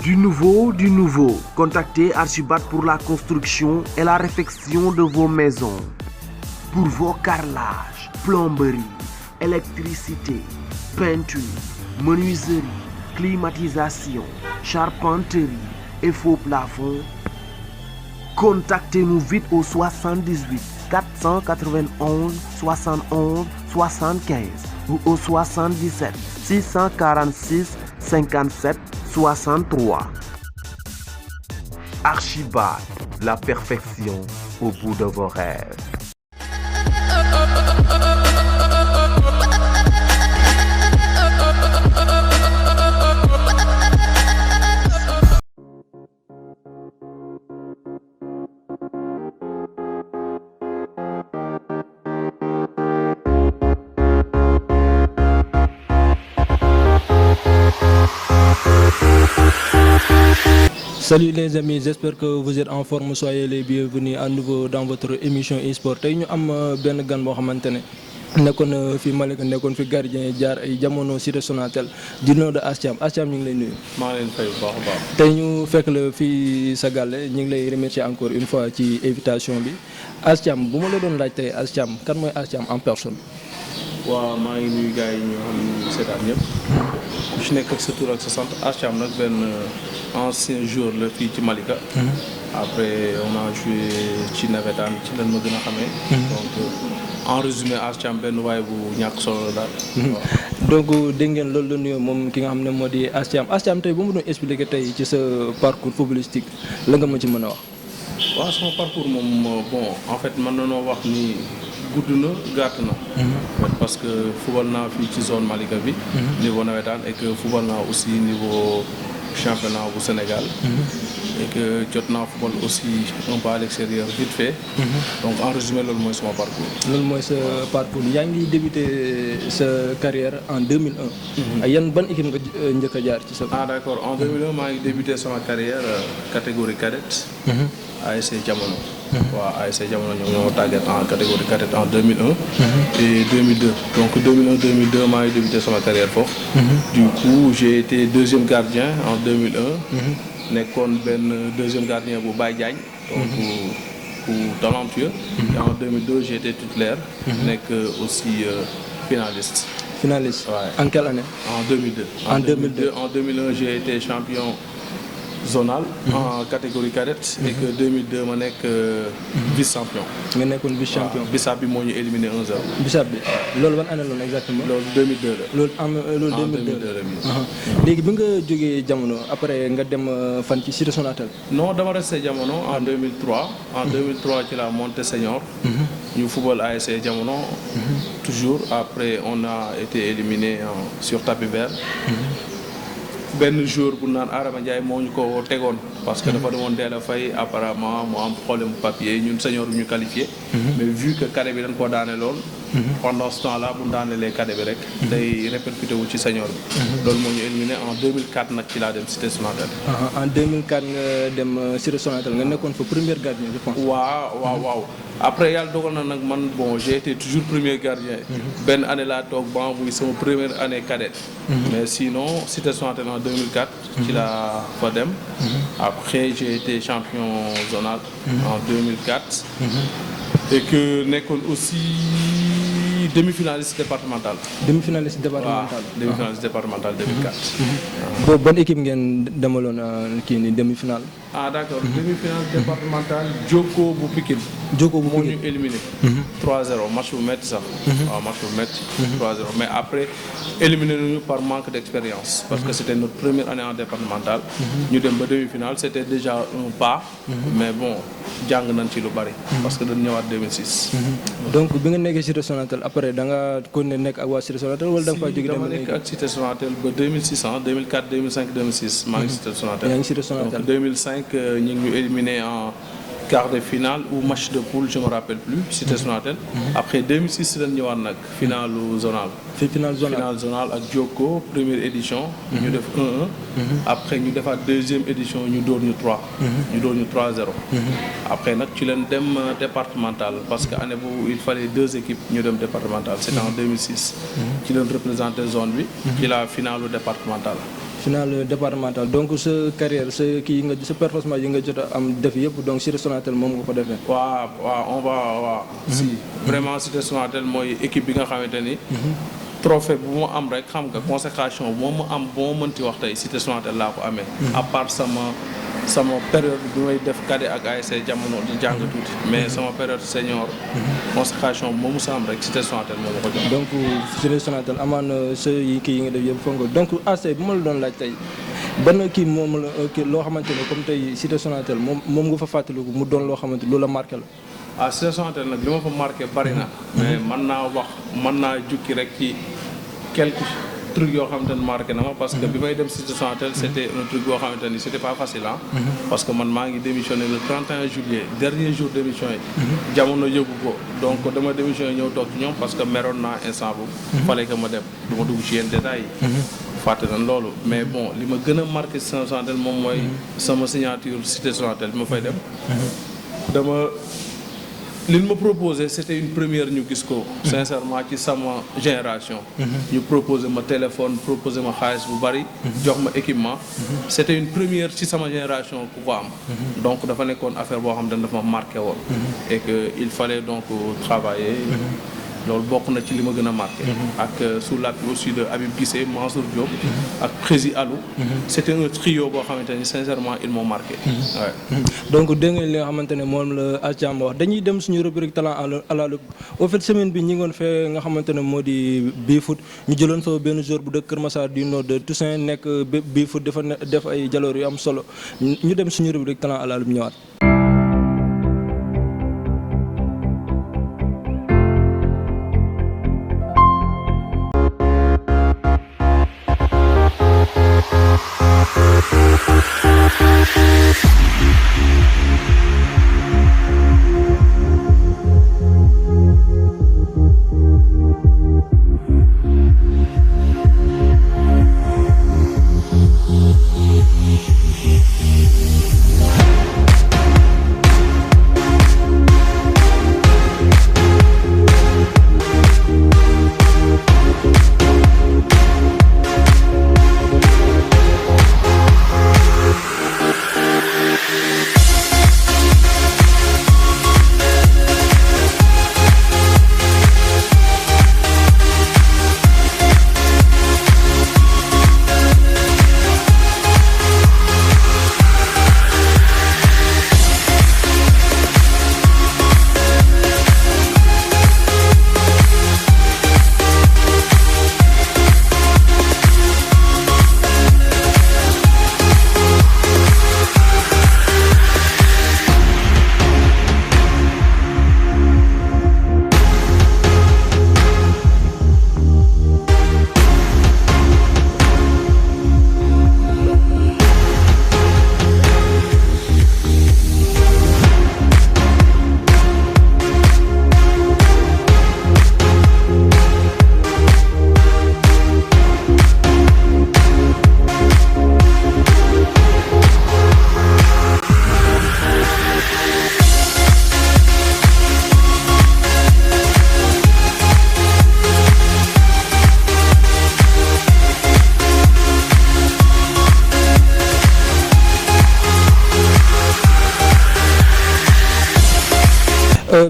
Du nouveau. Contactez Archibald pour la construction et la réfection de vos maisons. Pour vos carrelages, plomberie, électricité, peinture, menuiserie, climatisation, charpenterie et faux plafond. Contactez-nous vite au 78 491 71 75 ou au 77 646 57 63. Archibald, la perfection au bout de vos rêves. Salut les amis, j'espère que vous êtes en forme, soyez les bienvenus à nouveau dans votre émission e-sport. Tey ñu am benn gan boo xamante ne nekkoon fi Malika nekkoon fi gardien jaar ay jamono Cité Sonatel du nom de Ass Thiam. Ass Thiam ñu ngi lay nuyu. maa ngi leen fay bu baax a baax. tey ñu fekk la fii sa gàlle ñu ngi lay remercier encore une fois ci invitation bi. Ass Thiam bu ma la doon laaj tey Ass Thiam kan mooy Ass Thiam en personne. waaw maa ngi nuyu gars yi ñoo xam ne seetaan ñëpp ku ci nekk ak sa tur ak sa sant. Ass Thiam nag benn ancien joueur la fii ci Malika. Après on a joué ci navétane ci lan ma gën a xamee. donc en résumé Ass Thiam benn waay bu ñàkk solo la daal. donc dégg ngeen loolu la nuyoo moom ki nga xam ne moo di Ass Thiam. Ass Thiam tey bu mu doon expliquer tey ci sa parcours footballistique la nga ma ci mën a wax. waaw sama parcours moom bon en fait mën nañoo wax ni gudd na gàtt na. parce que football naa fii ci zone Malika bi. niveau navétane et que football naa aussi niveau championnat bu Sénégal. et que jot naa football aussi un peu à l'extérieur vite fait. donc en résumé loolu mooy sama parcours. loolu mooy sa parcours yaa ngi débuté sa carrière en 2001. yan ban équipe nga njëkk a jaar ci sa. ah d'accord en 2001 maa ngi débuté sama carrière catégorie cadette. ASC Jamono. waaw ASC Jamono ñoom ñoo tàggat en catégorie cadette en 2001. et 2002 donc 2001-2002 maa ngi débuté sama carrière foofu. du coup j'ai été deuxième gardien en 2001. nekkoon benn deuxième gardien bu Baye Diagne. donc ku talentueux. et en 2002 j'ai été titulaire. nekk aussi finaliste. Finaliste. Ouais. En quelle année? En 2002. En 2002. En 2001 j'ai été champion zonal. en catégorie cadette. et que 2002 ma nekk vice champion. nga nekkoon vice champion. Bissap bi moo ñu éliminé 1-0. Bissap bi loolu ban année la exactement. loolu 2002 la. loolu 2002 la. léegi bi nga jógee jamono après nga dem fan ci Cité Sonatel. non dama resté jamono en 2003. en 2003 ci la montée senior. ñu football ASC jamono. toujours après on a été éliminé sur tapis vert. benn jour bu naan Adama Ndiaye moo ñu ko tegoon parce que dafa demoon deel a fay apparemment mu am problème papier ñun senior bu ñu qualifié. mais vu que cadet bi dañ koo daane lool. pendant ce temps là bu ñu daanelee cadet bi rek. day répercuté wu ci senior bi. loolu moo ñu éliminé en 2004 nag ci laa dem Cité Sonatel. en 2004 nga dem Cité Sonatel nga nekkoon fa premier gardien je pense. waaw après yàlla dogal na nag man bon j'ai été toujours premier gardien. benn année laa toog ban muy sama première année cadette. mais sinon Cité Sonatel en 2004. ci laa fa dem. après j'ai été champion zonal. en 2004. et que nekkoon aussi demi-finaliste départemental. demi-finaliste départemental. waaw demi-finaliste départemental 2004. boobu ban équipe ngeen demaloon kii nii demi-finale. ah d'accord demi-finale départementale Jokko bu Pikine. Jokko bu moo Pikine ñu éliminé. 3-0 match bu métti sax. waaw match bu métti. 3-0 mais après éliminé nañu par manque d'expérience. parce que c'était notre première année en départemental. ñu dem ba demi-finale c'était déjà un pas. mais bon jàng nañ ci lu bari. parce que dañ ñëwaat 2006. donc bi nga nekkee Cité Sonatel après da nga continuer nekk ak waa Cité Sonatel wala da nga fay jóge dem dama nekk ak Cité Sonatel ba 2006 2004 2005 2006 maa ngi Cité Sonatel. yaa ngi Cité Sonatel donc 2005 ñu ngi ñu éliminé en quart de finale ou match de poule je me rappelle plus Cité Sonatel. après 2006 lañ ñëwaat nag finalu zonal. finale zonal ak Jokko première édition. ñu def 1-1. après ñu defaat deuxième édition ñu dóor ñu 3. ñu dóor ñu 3-0. après nag ci leen dem départemental parce que année boobu il fallait 2 équipes ñu dem départemental c'était en 2006. ci leen représenté zone bi. ci la finalu départemental. finale départementale donc sa carrière sa performance yi nga jot a am def yëpp donc Cité Sonatel moom nga ko defee. waaw si vraiment Cité Sonatel mooy équipe bi nga xamante ni. trophée bu ma am rek xam nga consécration bu ma am bu ma mënti wax tey Cité Sonatel laa ko amee. à part sama période bi may def cadet ak ASC jamono di jàng tuuti mais sama période senior. consécration bu ma mus a am rek Cité Sonatel moo ma ko jox. donc Cité Sonatel amaan sa kii yi nga def yëpp foog nga donc ASC bi ma la doon laaj tey ban kii moom la kii loo xamante ne comme tey Cité Sonatel moom nga fa fàttaliku mu doon loo xamante lu la marqué la. Cité Sonatel nag li ma fa marqué bari na. mais mën naa jukki rek ci quelques trucs yoo xamante ne marqué na ma parce que bi may dem Cité Sonatel c'était un truc boo xamante ni c'était pas facile parce que man maa ngi démissionné le 31 juillet dernier jour démission yi. jamono yëgu ko donc dama démissionné ñëw toog ci ñoom parce que meroon naa instant bu. fallait que ma dem du ma dugg ci yenn détails yi. fàtte na loolu mais bon li ma gën a marqué Cité Sonatel moom mooy sama signature Cité Sonatel bi ma fay dem. li ñu ma proposé c'était une première ñu gis ko sincèrement ci sama génération ñu proposé ma téléphone proposé ma xaalis bu bari jox ma équipement c'était une première ci sama génération ku ko am donc dafa nekkoon affaire boo xam ne dafa ma marqué woon et que il fallait donc travailler loolu bokk na ci li ma gën a marqué ak sous l'appui aussi de Habib Guissé Mansour Diop ak Prési Alou c'était un trio boo xamante ni sincèrement ils m'ont marqué donc dégg nga li nga xamante ne moom la Athiam wax dañuy dem suñu rubrique talent à la loupe au fait semaine bi ñi ngoon fee nga xamante ne moo di Bifoot ñu jëloon fa benn joueur bu dëkk Kër Massar du nord de Toussaint nekk Bifoot dafa def ay jaloor yu am solo ñu dem suñu rubrique talent à la loupe ñëwaat.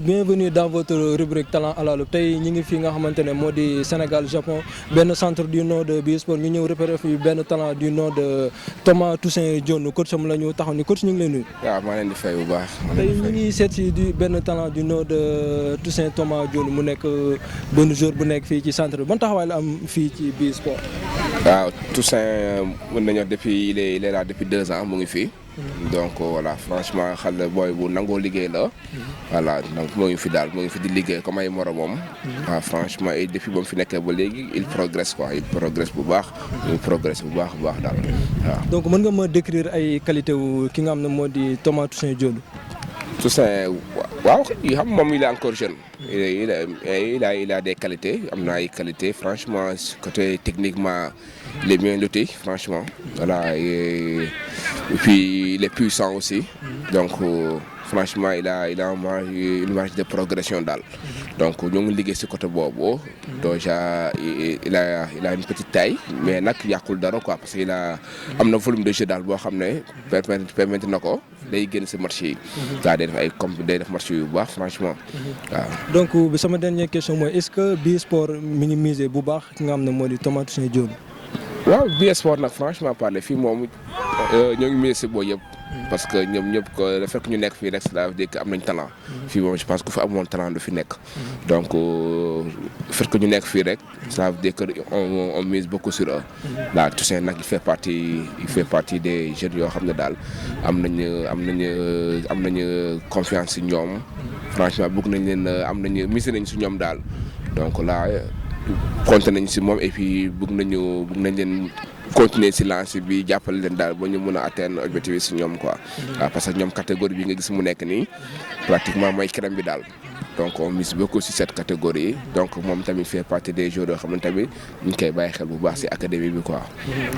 Bienvenue dans votre rubrique talent à la loupe tey ñi ngi fi nga xamante ne moo di Sénégal Japon benn centre du nom de Bisport ñu ñëw repérer fi benn talent du nom de Thomas Toussaint Dione coach am la ñu taxaw ni coach ñu ngi lay nuyu. waaw maa leen di fay bu baax. tey ñu ngi seet si benn talent du nom de Toussaint Thomas Dione mu nekk benn joueur bu nekk fii ci centre bi ban taxawaay la am fii ci Bisport. waaw Toussaint mën nañu depuis il est là depuis 2 ans mu ngi fii. donc voilà franchement xale booy bu nangoo liggéey la. voilà donc moo ngi fi daal moo ngi fi di liggéey comme ay moromam. waaw franchement et depuis ba mu fi nekkee ba léegi il progresse quoi il progresse bu baax. il progresse bu baax daal waaw. donc mën nga ma décrire ay qualité wu ki nga xam ne moo di Thomas Toussaint Dione. Toussaint waaw yi xam moom il est encore jeune. il a des qualités am na ay qualités franchement côté techniquement il est bien loti franchement voilà et et puis il est puissant aussi. Donc franchement il a une marge de progression daal. Donc ñoo ngi liggéey ci côté boobu. Déjà il a une petite taille mais nag yàqul dara quoi parce que il a am na volume de jeu daal boo xam ne permettre na ko day génn ci match yi. daa day def ay day def match yu baax franchement waaw. donc sama dernière question mooy est-ce que bii sport mi ngi misé bu baax ki nga xam ne moo di Thomas Toussaint Diome. waaw bii sport nag franchement parler fii moom ñoo ngi misé ci booy yëpp. parce que ñoom ñëpp ko le fait que ñu nekk fii rek cela veut dire que am nañ talent. fii moom je pense que fu amoon talent du fi nekk. donc le fait que ñu nekk fii rek ça veut dire que on mise beaucoup sur eux. là Toussaint nag il fait partie des jeunes yoo xam ne daal am nañu confiance ci ñoom franchement bëgg nañ leen misé nañ ci ñoom daal donc là compté nañ ci moom et puis bëgg nañ leen continuer ci lancé bi jàppale leen daal ba ñu mën a atteindre objectif ci ñoom quoi. waaw parce que ñoom catégorie bi nga gis mu nekk nii pratiquement mooy crème bi daal. donc on mise beaucoup sur cette catégorie donc moom tamit fait partie des joueurs yoo xam ne tamit ñu ngi koy bàyyi xel bu baax ci académie bi quoi.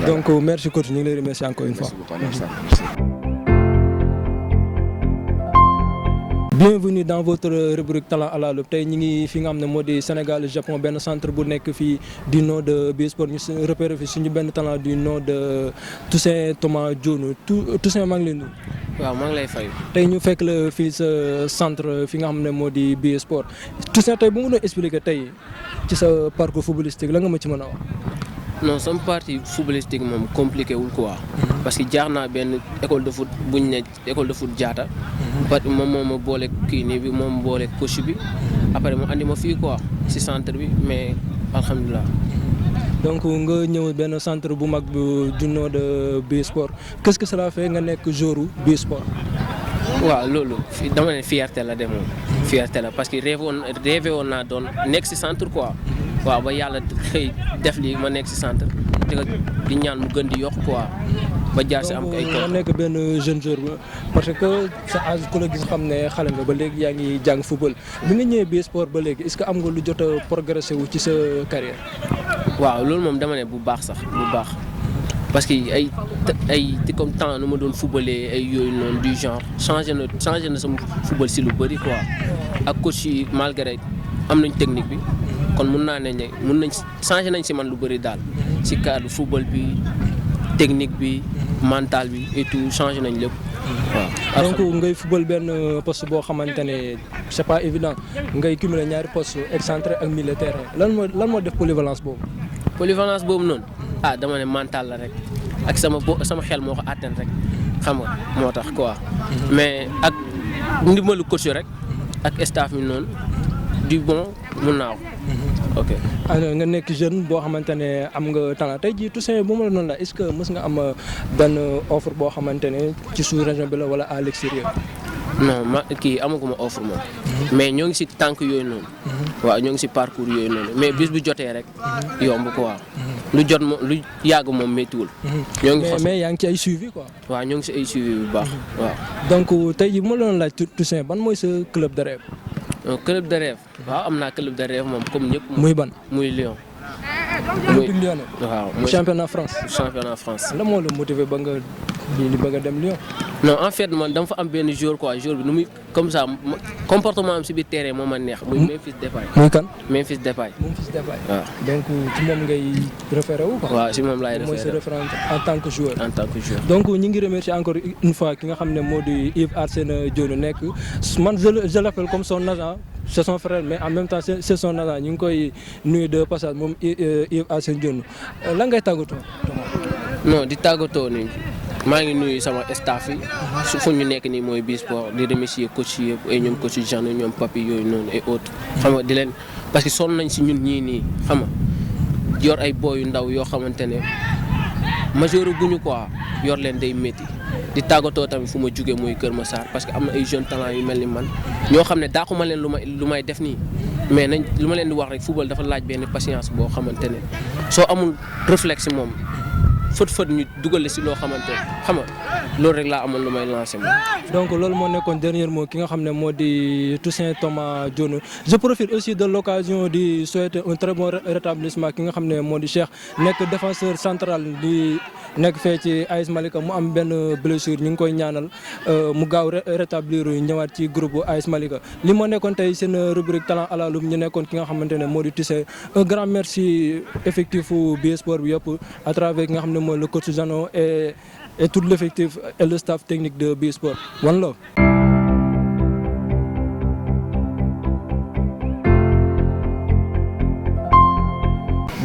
donc merci coach ñu ngi lay remercier encore une fois. Merci. Bienvenue dans votre rubrique talent à la loupe tey ñu ngi fi nga xam ne moo di Sénégal Japon benn centre bu nekk fii du nom de bii sport ñu repéré fi suñu benn talent du nom de Toussaint Thomas Diome Toussaint maa ngi leen nuyu. waaw maa ngi lay fay. tey ñu fekk la fii sa centre fi nga xam ne moo di bii sport Toussaint tey bu mu doon expliquer tey ci sa parcours footballistique la nga ma ci mën a wax. non sama partie footballistique moom compliqué wul quoi. parce que jaar naa benn école de foot bu ñu ne école de foot Diatta. moom moo ma boole kii nii bi moom boole coach bi après mu andi ma fii quoi ci centre bi mais alhamdulilah. donc nga ñëw benn centre bu mag du nom de bii sport qu'est-ce que cela fait nga nekk joueur bii sport. waaw loolu dama ne fierté la de moom. fierté la parce que rêvé woon naa doon nekk ci centre quoi. waaw ba yàlla xëy def lii ma nekk ci centre di ñaan mu gën di yokk quoi ba jaar ci am ay nga nekk benn jeune joueur parce que sa âge ku la gis xam ne xale nga ba léegi yaa ngi jàng football bi nga ñëwee bii sport ba léegi est-ce que am nga lu jot a progressé wu ci sa carrière. waaw loolu moom dama ne bu baax sax bu baax parce que ay comme temps nu ma doon footballé ay yooyu noonu du genre changé na sama football ci lu bëri quoi ak coach yi malgré am nañ technique bi. kon mun nañ changé nañ ci man lu bëri daal ci cadre football bi technique bi mental bi et tout changé nañ lépp waaw. donc ngay football benn poste boo xamante ne c'est pas évident ngay cumuler ñaari poste excentré ak milieu terrain lan moo def polyvalence boobu. polyvalence boobu noonu dama ne mental la rek ak sama xel moo ko atteindre rek xam nga moo tax quoi. mais ak ndimbalu coach rek ak staff mi noonu du bon mun naa ko. ok nga nekk jeune boo xamante ne am nga talent tey jii Toussaint bu ma la noonu la est-ce que mës nga am benn offre boo xamante ne ci sous-région bi la wala à l'extérieur. non kii amaguma offre moom. mais ñoo ngi ci tànk yooyu noonu. waaw ñoo ngi ci parcours yooyu noonu mais bis bu jotee rek. yomb quoi. lu jot moom lu yàgg moom méttiwul. ñoo ngi mais yaa ngi ci ay suivi quoi. waaw ñoo ngi ci ay suivi bu baax waaw. donc tey jii bu ma la doon laaj Toussaint ban mooy sa club de rêve. club de rêve waaw am naa club de rêve moom comme ñëpp. muy ban muy Lyon. Olympique Lyonnais. waaw championnat France. la moo la motivé ba nga dem Lyon. non en fait man dama fa am benn jour bi nu muy comme ça comportement am ci biir terrain moo ma neex. muy Memphis Depay. muy kan. Memphis Depay. waaw donc ci moom ngay référé wu quoi. waaw ci moom laay référé mooy sa référence en tant que joueur. donc ñi ngi remercier encore une fois ki nga xam ne moo di Yves Arsène Dione nekk man je l'appelle comme son agent. c'est son frère mais en même temps c'est son agent ñu ngi koy nuyu de passage moom Yves Arsène Dione lan ngay tàggatoo. non di tàggatoo nii maa ngi nuyu sama staff yi. fu ñu nekk nii mooy bii sport di remercier coach yi yëpp ay ñoom coach Jean ñoom papi yooyu noonu et autres. xam nga di leen parce que sonn nañ ci ñun ñii nii xam nga yor ay boy yu ndaw yoo xamante ne majeur guñu quoi yor leen day métti. di tàggatoo tamit fu ma jugee muy Kër Massar parce que am na ay jeunes talents yu mel ni man ñoo xam ne daaxuma leen lu may def nii mais nañ lu ma leen di wax rek football dafa laaj benn patience boo xamante ne soo amul réflexe moom fët ñu dugale si loo xamante ne xam nga loolu rek laa amoon lu may lancé moom. donc loolu moo nekkoon dernier mot ki nga xam ne moo di Toussaint Thomas Dione. Je profite aussi de l'occasion di souhaiter un très bon rétablissement ki nga xam ne moo di Cheikh nekk défenseur central di nekk fee ci AS Malika mu am benn blessure ñu ngi koy ñaanal mu gaaw rétablir ñëwaat ci groupe AS Malika. li moo nekkoon tey seen rubrique talent à la loupe ñu nekkoon ki nga xamante ne moo di Toussaint. Un grand merci effectif BS Sport bi yëpp à travers ki nga xam ne mooy le coach Jano et tout l'effectif et le staff technique de BS Sport. One love.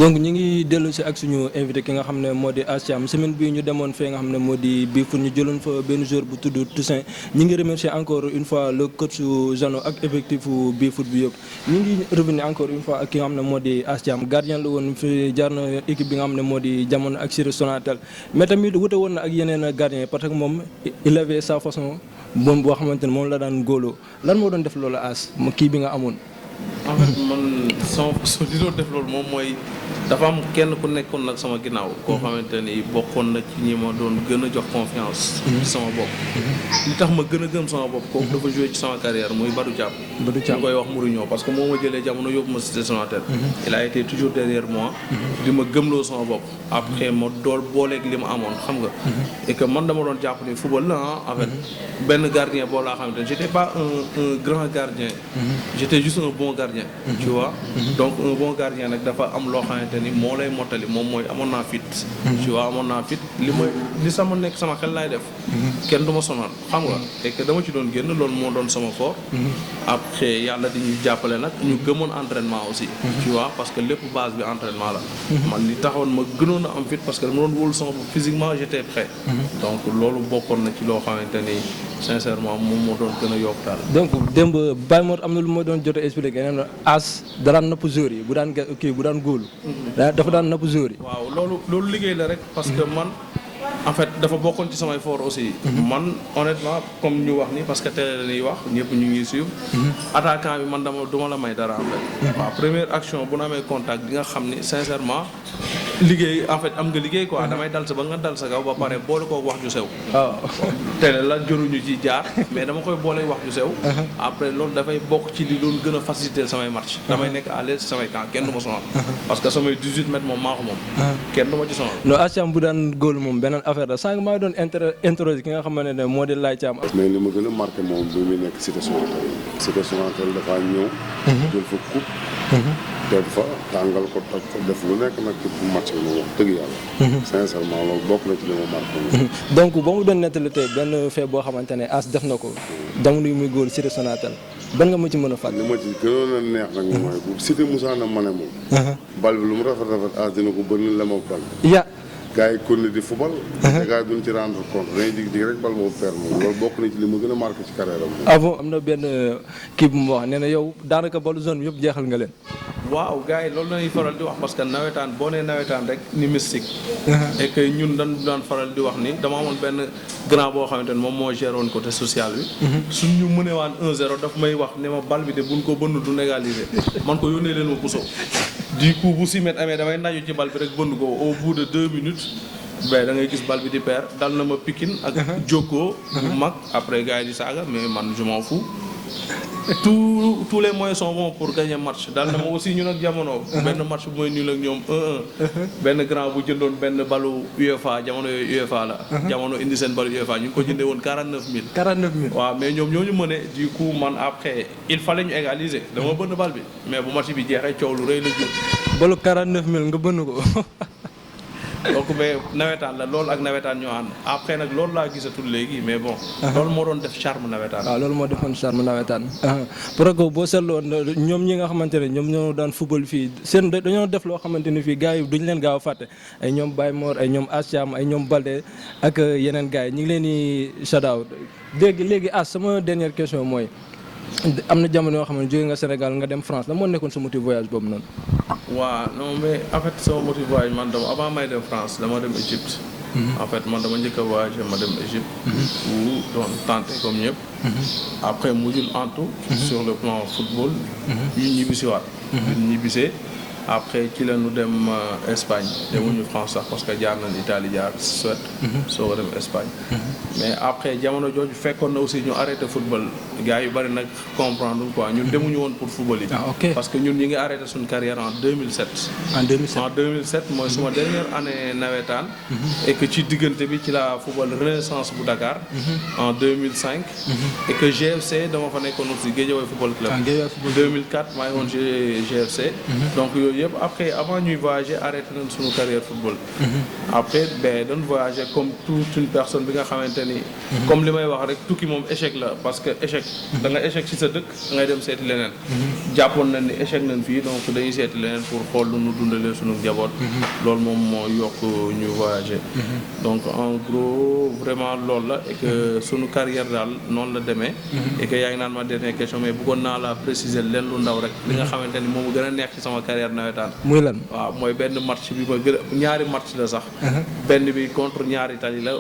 donc ñu ngi dellu si ak suñu invité ki nga xam ne moo di Ass Thiam semaine bii ñu demoon fee nga xam ne moo di bii fu ñu jëloon fa benn joueur bu tudd Toussaint ñu ngi remercier encore une fois le coach Jano ak effectif bii foot bi yëpp. ñu ngi revenir encore une fois ak ki nga xam ne moo di Ass Thiam gardien la woon fi jaar na équipe bi nga xam ne moo di Jamono ak Siri Sonatel mais tamit wute woon na ak yeneen gardien parce que moom il avait sa façon moom boo xamante ne moom la daan góoloo lan moo doon def loolu Ass kii bi nga amoon. en fait man sama façon di doon def loolu moom mooy dafa am kenn ku nekkoon nag sama ginnaaw koo xamante ni bokkoon na ci ñi ma doon gën a jox confiance ci sama bopp li tax ma gën a gëm sama bopp kooku dafa joué ci sama carrière muy Badou Thiam ñu koy wax Mourinho parce que moo ma jëlee Jamono yóbbu ma Cité Sonatel il a été toujours derrière moi di ma gëmloo sama bopp après ma dool booleeg li ma amoon xam nga et que man dama doon jàpp ni football la en fait benn gardien boo laa xamante ne j'étais pas un grand gardien j'étais juste un bon gardien tu vois donc un bon gardien nag dafa am loo xamante ni moo lay mottali moom mooy amoon naa fit tu vois amoon naa fit li sama nekk sama xel laay def kenn du ma sonal xam nga et que dama ci doon génn loolu moo doon sama fort après yàlla di ñu jàppale nag ñu gëmoon entraînement aussi tu vois parce que lépp base bi entraînement la man li taxoon ma gënoon a am fit parce que dama doon wóolu sama bopp physiquement j'étais prêt donc loolu bokkoon na ci loo xamante ni sincèrement moom moo doon gën a yokk daal. donc démb Baye Mor am na lu ma doon jot a expliqué nee na Ass daan napp joueur yi bu daan góolu. dafa daan napp joueur yi. waaw loolu liggéey la rek parce que man en fait dafa bokkoon ci samay fort aussi. man honnêtement comme ñu wax ni parce que télé la ñuy wax ñëpp ñu ngi suivre. attaquant bi man duma la may dara en fait. waaw première action bu na amee contact di nga xam ni sincèrement. liggéey en fait am nga liggéey quoi damay dal sa ba nga dal sa kaw ba pare boole koo wax ju sew. waaw télé la joruñu ci jaar mais dama koy boole wax ju sew. après loolu dafay bokk ci li doon gën a faciliter samay match. damay nekk à l'aise samay camp kenn du ma sonal. parce que samay 18 mètres moom maa ko moom. kenn du ma ci sonal. non Ass Thiam bu daan góol moom beneen affaire la sànq maa doon interroger ki nga xamante ne moo di Laye Thiam. mais li ma gën a marqué moom bi muy nekk Cité Sonatel. Cité Sonatel dafa ñëw. jël fa coupe. teel fa tàngal ko toj ko def lu nekk nag ci match bi moom wax dëgg yàlla. sincèrement loolu bokk na ci li ma marqué. donc ba mu doon nettali tey benn fait boo xamante ne Ass def na ko jamono yi muy góol Cité Sonatel ban nga ma ci mën a fàttali. li ma ci gënoon a neex nag mooy bu Cité Moussa na ma ne moom. bal bi lu mu rafet Ass dina ko bëri la ma bal. gars yi kon di football. te gars yi duñ ci rendre compte dañuy dig rek bal boobu père moom loolu bokk na ci li ma gën a marqué ci carrière am. ah bon am na benn kii bu mu wax nee na yow daanaka balu zone bi yëpp jeexal nga leen. waaw gars yi loolu la ñuy faral di wax parce que nawetaan boo nee nawetaan rek ni mystique. et que ñun dañ daan faral di wax ni dama amoon benn grand boo xamante ne moom moo géré woon côté social bi. suñ ñu mënee waan 1-0 daf may wax ne ma bal bi de buñ ko bënn du négaliser man ko yónnee leen ma puso. du coup bu 6 mètres amee damay naju ci bal bi rek bënn ko au bout de 2 minutes. mais da ngay gis bal bi di paire dal na ma Pikine ak Jokko bu mag après gars yi di saaga mais man je m'en fous. tous les moyens sont bons pour gagner match dal na ma aussi ñun ak Jamono. benn match bu mooy nul ak ñoom 1-1. benn grand bu jëndoon benn balu UEFA jamono yooyu UEFA la. Jamono indi seen balu UEFA ñu ngi ko jëndee woon 49000. 49000 waaw mais ñoom ñoo ñu mëne du coup man après il fallait ñu égaliser dama bënn bal bi mais bu match bi jeexee coow lu rëy la jur. balu 49000 nga bënn ko. donc mais nawetaan la loolu ak nawetaan ñoo ànd après nag loolu laa gisatul léegi mais bon. loolu moo doon def charme nawetaan. waaw loolu moo defoon charme nawetaan. parce que boo seetloo ñoom ñi nga xamante ne ñoom ñoo daan football fii seen dañoo def loo xamante ni fii gars yi duñ leen gaaw a fàtte ay ñoom Baye Mor ay ñoom Ass Thiam ay ñoom Balde ak yeneen gars yi ñu ngi leen di shout out léegi Ass sama dernière question mooy am na jamono yoo xam ne jóge nga Sénégal nga dem France la moo nekkoon sa motif voyage boobu noonu. waaw non mais en fait sama motif voyage man dama avant may dem France dama dem Égypte. en fait man dama njëkk a voyagé ma dem Égypte. pour doon tenté comme ñëpp. après mujjul antu. sur le plan football. ñu ñibbisiwaat. ñu ñibbisee après ci la ñu dem Espagne demuñu France sax parce que jaar nañ Italie jaar Suède soo ko dem Espagne mais après jamono jooju fekkoon na aussi ñu arrêté football gars yu bari nag comprendre quoi ñun demuñu woon pour football yi parce que ñun ñi ngi arrêté suñu carrière en 2007 en 2007 mooy suma dernière année nawetaan et que ci diggante bi ci la football Renaissance bu Dakar en 2005 et que GFC dama fa nekkoon aussi Guédiawaye Football Club 2004 maa ngi woon GFC donc yooyu yëpp après avant ñuy voyager arrêté nañ suñu carrière football après ben dañ voyager comme toute une personne bi nga xamante ni comme li may wax rek tukki moom échec la parce que échec da nga échec ci sa dëkk da ngay dem seeti leneen jàppoon nañ ni échec nañ fii donc dañuy seeti leneen pour xool lu ñu dundalee suñu njaboot loolu moom moo yokk ñu voyager donc en gros vraiment loolu la et que suñu carrière daal noonu la demee et que yaa ngi naan ma dernière question mais bëggoon naa la préciser leen lu ndaw rek li nga xamante ni moom gën a neex ci sama carrière nawetaan muy lan waaw mooy benn match bi ma gën a ñaari match la sax benn bi contre ñaari tali la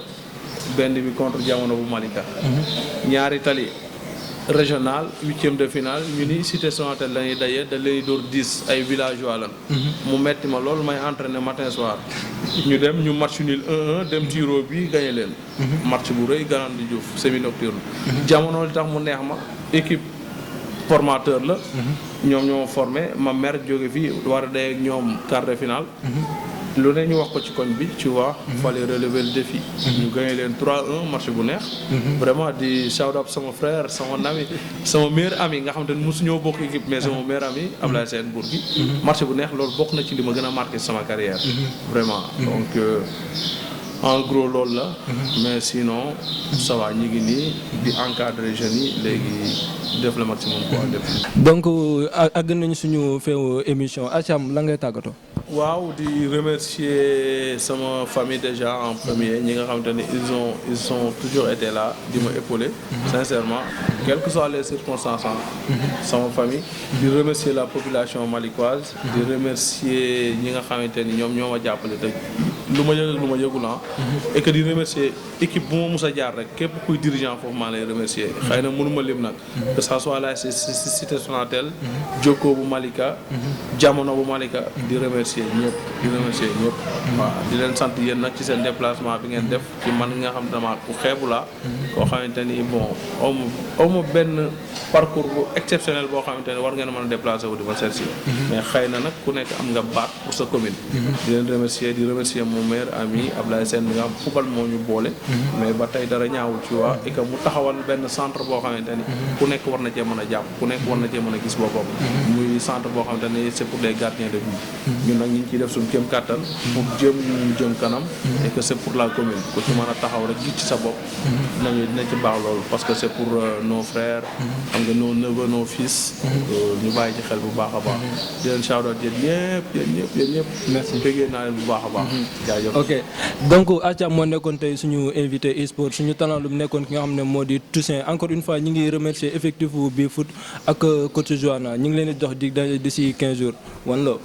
benn bi contre jamono bu Malika ñaari tali régional 8e de finale ñu ni cité Sonatel lañuy daje da lay door 10 ay villageois lan mu metti ma loolu may entraîner matin soir ñu dem ñu match nul 1-1 dem tiro bi gagné leen match bu rëy Galandou di Diouf semi nocturne jamono li tax mu neex ma équipe formateur la ñoom ñoo formé ma mère jóge fii war a day ak ñoom quart de finale lu ne ñu wax ko ci koñ bi tu vois fallait relever le défi ñu gagné leen 3-1 match bu neex vraiment di shout out sama frère sama ami sama meilleur ami nga xam te ne mosu ñoo bokk équipe mais sama meilleur ami Ablaye Sène Bourgui match bu neex loolu bokk na ci li ma gën a marqué sama carrière vraiment donc en gros loolu la mais sinon ça va ñu ngi nii di encadrer jeunes yi léegi def le maximum quoi def donc àgg nañu suñu feewu émission Acham la ngay tàggatoo waaw di remercier sama famille déjà en premier ñi nga xamante ne ils ont toujours été là di ma épauler sincèrement quelles que soient les circonstances sama famille di remercier la population malicoise di remercier ñi nga xamante ni ñoom ñoo ma jàppale te lu ma yëg ak lu ma yëgul et que di remercier équipe bu ma mus a jaar rek képp kuy dirigeant foofu maa lay remercier xëy na mënuma lim nag que ça soit la cité Sonatel Jokko bu Malika jamono bu Malika di remercier ñëpp waaw di leen sant yéen nag ci seen déplacement bi ngeen def ci man nga xam dama ku xeebu la koo xamante ni bon awma benn parcours bu exceptionnel boo xamante ne war ngeen mën a déplacer wu di ma seet si mais xëy na nag ku nekk am nga baat pour sa commune di leen remercier di remercier mon meilleur ami Ablaye Sène bi nga xam football moo ñu boole mais ba tey dara ñaawul ci waa et que mu taxawal benn centre boo xamante ni ku nekk war na cee mën a jàpp ku nekk war na cee mën a gis boppam muy centre boo xamante ni c'est pour les gardiens de but ñun nag ñu ngi ciy def suñu kéem kàttan pour jëm kanam et que c'est pour la commune ku ci mën a taxaw rek gis ci sa bopp nañu dina ci baax loolu parce que c'est pour nos frères xam nga nos neveux nos fils ñu bàyyi ci xel bu baax a baax di leen shout-out yéen ñëpp merci bëggee naa leen bu baax a baax jaajëf ok donc Acham moo nekkoon tey suñu invité e-sport suñu talent lu mu nekkoon ki nga xam ne moo di Toussaint encore une fois ñi ngi remercier effectif bi foot ak coach Joanna ñi ngi leen di jox dig d'ici 15 jours one love